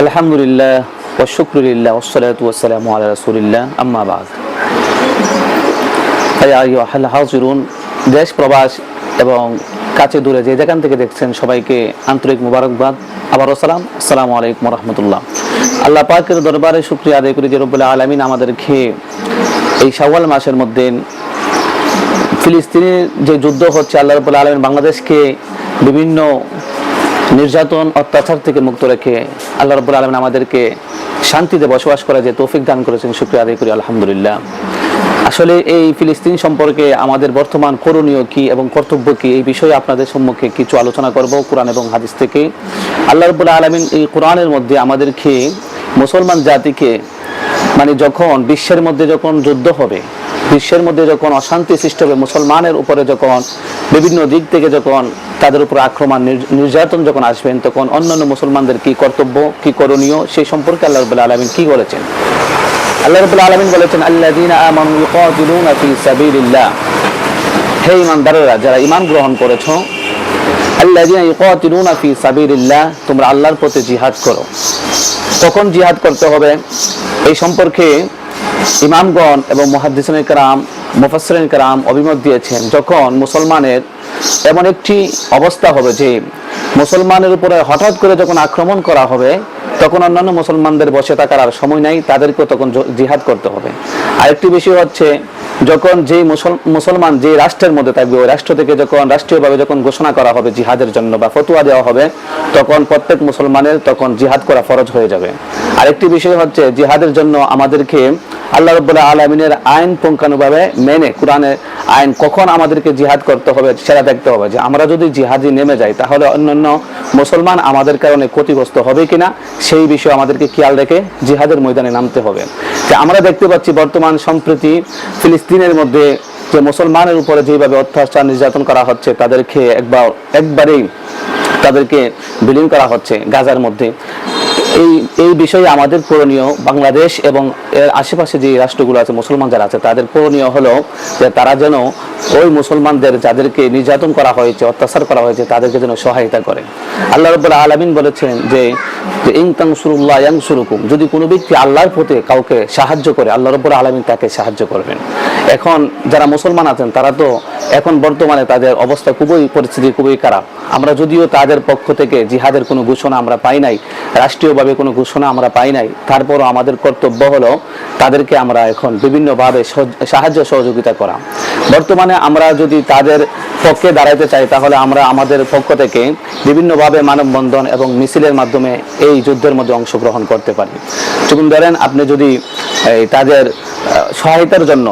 আলহামদুলিল্লাহ ওয়া শুকরুলিল্লাহ ওয়াসসালাতু ওয়াসসালামু আলা রাসূলিল্লাহ আম্মা বা'দ। ইয়া আইয়ুহাল হাযিরুন, দেশ প্রবাস এবং কাছে দূরে যে যেখান থেকে দেখছেন সবাইকে আন্তরিক মোবারকবাদ। আবারও সালাম, আসসালামু আলাইকুম ওয়া রাহমাতুল্লাহ। আল্লাহ পাকের দরবারে শুকরিয়া আদায় করি যে রব্বুল আলামিন আমাদেরকে এই শাওয়াল মাসের মধ্যে ফিলিস্তিনের যে যুদ্ধ হচ্ছে, আল্লাহ রাব্বুল আলামিন বাংলাদেশকে বিভিন্ন নির্যাতন অত্যাচার থেকে মুক্ত রেখে আল্লাহ রাব্বুল আলামিন আমাদেরকে শান্তিতে বসবাস করার যে তৌফিক দান করেছেন, শুকরিয়া আদায় করি আলহামদুলিল্লাহ। আসলে এই ফিলিস্তিন সম্পর্কে আমাদের বর্তমান করণীয় কি এবং কর্তব্য কি, এই বিষয়ে আপনাদের সম্মুখে কিছু আলোচনা করব কোরআন এবং হাদিস থেকে। আল্লাহ রাব্বুল আলামিন এই কোরআনের মধ্যে আমাদেরকে মুসলমান জাতিকে যখন বিশ্বের মধ্যে যখন যুদ্ধ হবে, বিশ্বের মধ্যে যখন অশান্তি সৃষ্টি হবে, মুসলমানের উপরে যখন বিভিন্ন দিক থেকে যখন তাদের উপর আক্রমণ নির্যাতন যখন আসবেন, তখন অন্যান্য মুসলমানদের কি কর্তব্য, কি করণীয়, সেই সম্পর্কে আল্লাহ রাব্বুল আলামিন কি বলেছেন। আল্লাহ রাব্বুল আলামিন বলেছেন, আল্লাযীনা আমানু ইউকাতিলুনা ফি সাবিলিল্লাহ, হে ঈমানদাররা যারা ঈমান গ্রহণ করেছো, আল্লাযীনা ইউকাতিলুনা ফি সাবিলিল্লাহ, তোমরা আল্লাহর পথে জিহাদ করো। কখন জিহাদ করতে হবে এই সম্পর্কে ইমামগণ এবং মুহাদ্দিসিনে কেরাম, মুফাসসিরিনে কেরাম অভিমত দিয়েছেন। যখন মুসলমানের এমন একটি অবস্থা হবে যে মুসলমানের উপরে হঠাৎ করে যখন আক্রমণ করা হবে, তখন অন্যান্য মুসলমানদের বসে থাকার আর সময় নাই, তাদেরকেও তখন জিহাদ করতে হবে। আরেকটি বিষয় হচ্ছে, যখন যে মুসলমান যে রাষ্ট্রের মধ্যে থাকবে, ওই রাষ্ট্র থেকে যখন রাষ্ট্রীয়ভাবে যখন ঘোষণা করা হবে জিহাদের জন্য বা ফতোয়া দেওয়া হবে, তখন প্রত্যেক মুসলমানের তখন জিহাদ করা ফরজ হয়ে যাবে। আরেকটি বিষয় হচ্ছে, জিহাদের জন্য আমাদেরকে আল্লাহ রাব্বুল আলামিনের আইন পুঙ্খানুভাবে মেনে, কোরআনের আইন কখন আমাদেরকে জিহাদ করতে হবে সেটা দেখতে হবে। যে আমরা যদি জিহাদে নেমে যাই, তাহলে অন্যান্য মুসলমান আমাদের কারণে ক্ষতিগ্রস্ত হবে কিনা, সেই বিষয়ে আমাদেরকে খেয়াল রেখে জিহাদের ময়দানে নামতে হবে। যে আমরা দেখতে পাচ্ছি বর্তমান সম্প্রতি ফিলিস্তিনের মধ্যে যে মুসলমানের উপরে যেভাবে অত্যাচার নির্যাতন করা হচ্ছে, তাদেরকে একবারেই তাদেরকে বিলীন করা হচ্ছে গাজার মধ্যে। এই বিষয়ে আমাদের করণীয়, বাংলাদেশ এবং এর আশেপাশে যে রাষ্ট্রগুলো আছে, মুসলমান যারা আছে, তাদের করণীয় হলো যে তারা যেন ওই মুসলমানদের যাদেরকে নির্যাতন করা হয়েছে, অত্যাচার করা হয়েছে, তাদেরকে যেন সহায়তা করে। আল্লাহ রাব্বুল আলামিন বলেছেন যে ইন তানসুরুল্লাহ ইয়ানসুরুকুম, যদি কোনো ব্যক্তি আল্লাহর পথে কাউকে সাহায্য করে, আল্লাহ রাব্বুল আলামিন তাকে সাহায্য করবেন। এখন যারা মুসলমান আছেন, তারা তো এখন বর্তমানে তাদের অবস্থা পরিস্থিতি খুবই খারাপ। আমরা যদিও তাদের পক্ষ থেকে জিহাদের কোনো ঘোষণা আমরা পাই নাই, রাষ্ট্রীয়ভাবে কোনো ঘোষণা আমরা পাই নাই, তারপরও আমাদের কর্তব্য হলো তাদেরকে আমরা এখন বিভিন্নভাবে সাহায্য সহযোগিতা করা। বর্তমানে আমরা যদি তাদের পক্ষে দাঁড়াইতে চাই, তাহলে আমরা আমাদের পক্ষ থেকে বিভিন্নভাবে মানববন্ধন এবং মিছিলের মাধ্যমে এই যুদ্ধের মধ্যে অংশগ্রহণ করতে পারি। যেমন ধরেন, আপনি যদি তাদের সহায়তার জন্য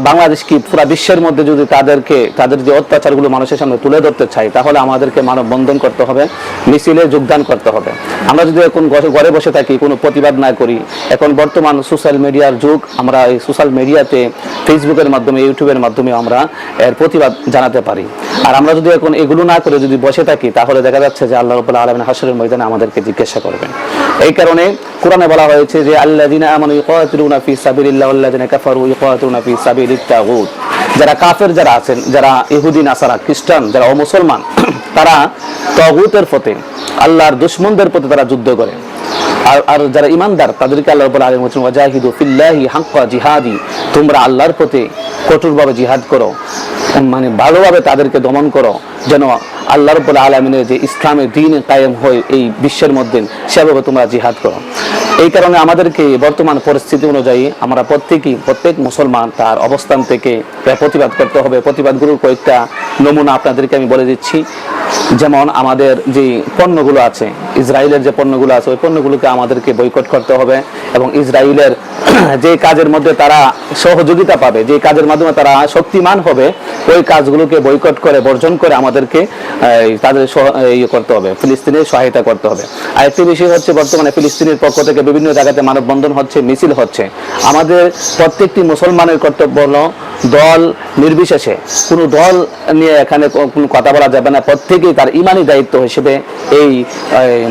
বাংলাদেশ কি পুরা বিশ্বের মধ্যে যদি তাদের যে অত্যাচারগুলো মানুষের সামনে তুলে ধরতে চাই, তাহলে আমাদেরকে মানববন্ধন করতে হবে, মিছিলে যোগদান করতে হবে। আমরা যদি এখন ঘরে বসে থাকি, কোনো প্রতিবাদ না করি, এখন বর্তমান সোশ্যাল মিডিয়ার যুগ, আমরা এই সোশ্যাল মিডিয়াতে ফেসবুকের মাধ্যমে, ইউটিউবের মাধ্যমে আমরা এর প্রতিবাদ জানাতে পারি। আর আমরা যদি এখন এগুলো না করে যদি বসে থাকি, তাহলে দেখা যাচ্ছে যে আল্লাহ রাব্বুল আলামিন হাশরের ময়দানে আমাদেরকে জিজ্ঞাসা করবেন। এই কারণে কোরআনে বলা হয়েছে যে আল্লাযীনা আমানু ইউকাতিলুনা ফি সাবিলিল্লাহি ওয়াল্লাযীনা কাফারু ইউকাতিলুনা ফি সাবিলিত তাগুত, যারা কাফের যারা আছেন, যারা ইহুদি নাসারা খ্রিস্টান, যারা অমুসলমান, তারা তাগুতের পথে, আল্লাহর দুশমনদের পথে তারা যুদ্ধ করে। আর যারা ঈমানদার, তাদেরকে আল্লাহ রাব্বুল আলামিন বলেছেন ওয়াজাহিদু ফিল্লাহি হাক্কা জিহাদি, তোমরা আল্লাহর পথে কঠোরভাবে জিহাদ করো, ভালোভাবে তাদেরকে দমন করো, যেন আল্লাহ রাব্বুল আলামিনের যে ইসলামের দ্বীন কায়েম হয় এই বিশ্বের মধ্যে, সেভাবে তোমরা জিহাদ করো। এই কারণে আমাদেরকে বর্তমান পরিস্থিতি অনুযায়ী আমরা প্রত্যেক মুসলমান তার অবস্থান থেকে প্রতিবাদ করতে হবে। প্রতিবাদগুলোর কয়েকটা নমুনা আপনাদেরকে আমি বলে দিচ্ছি। যেমন আমাদের যে পণ্যগুলো আছে, ইসরায়েলের যে পণ্যগুলো আছে, ওই পণ্যগুলোকে আমাদেরকে বয়কট করতে হবে এবং ইসরায়েলের যে কাজের মধ্যে তারা সহযোগিতা পাবে, যে কাজের মাধ্যমে তারা শক্তিমান হবে, ওই কাজগুলোকে বয়কট করে, বর্জন করে আমাদেরকে তাদের করতে হবে, ফিলিস্তিনের সহায়তা করতে হবে। আরেকটি বিষয় হচ্ছে, বর্তমানে ফিলিস্তিনের পক্ষ থেকে বিভিন্ন জায়গাতে মানববন্ধন হচ্ছে, মিছিল হচ্ছে। আমাদের প্রত্যেকটি মুসলমানের কর্তব্য হলো দল নির্বিশেষে কোনো দল নিয়ে এখানে কোনো কথা বলা যাবে না। প্রত্যেকেই তার ইমানি দায়িত্ব হিসেবে এই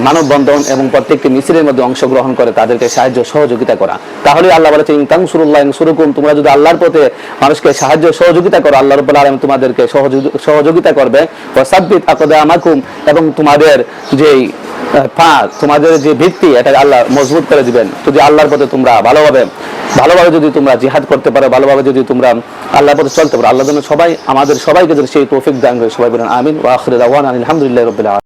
মানববন্ধন এবং প্রত্যেকটি মিছিলের মধ্যে অংশগ্রহণ করে তাদেরকে সাহায্য সহযোগিতা করা। তাহলে আল্লাহ বলেছে ইন তানসুরুল্লাহ ইয়ানসুরকুম, তোমরা যদি আল্লাহর পথে মানুষকে সাহায্য সহযোগিতা করো, আল্লাহ রাব্বুল আলামিন তোমাদেরকে সহযোগিতা করবে। ওয়া সাব্বিত আকদামাকুম, এবং তোমাদের যেই পা, তোমাদের যে ভিত্তি, এটা আল্লাহ মজবুত করে দিবেন। যদি আল্লাহর পথে তোমরা ভালোভাবে যদি তোমরা জিহাদ করতে পারো, ভালোভাবে যদি তোমরা আল্লাহর পথে চলতে পারো, আল্লাহ যেন আমাদের সবাইকে যেন সেই তৌফিক দান করে। সবাই বলেন আমিন। ওয়া আখিরু দাওয়ানা আলহামদুলিল্লাহি রাব্বিল আলামিন।